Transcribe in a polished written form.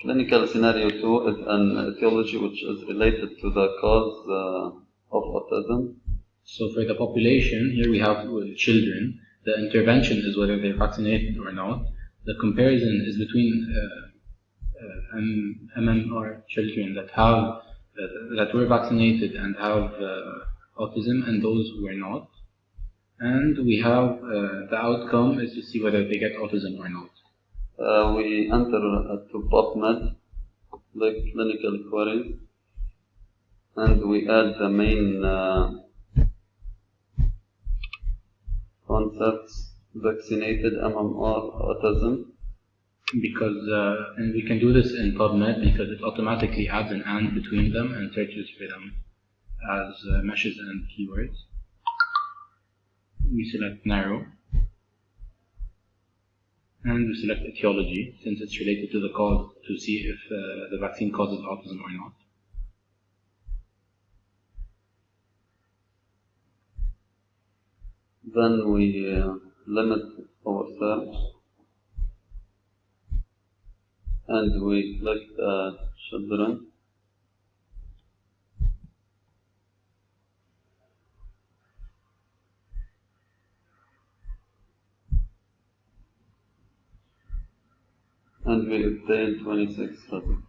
Clinical scenario 2 is an etiology which is related to the cause of autism. So for the population, here we have children. The intervention is whether they're vaccinated or not. The comparison is between MMR children that were vaccinated and have autism and those who were not. And we have the outcome is to see whether they get autism or not. We enter to PubMed, like clinical queries, and we add the main concepts: vaccinated, MMR, autism. Because and we can do this in PubMed because it automatically adds an and between them and searches for them as meshes and keywords. We select narrow and we select etiology since it's related to the cause to see if the vaccine causes autism or not. Then we limit our search and we click children. And we obtain 26 results.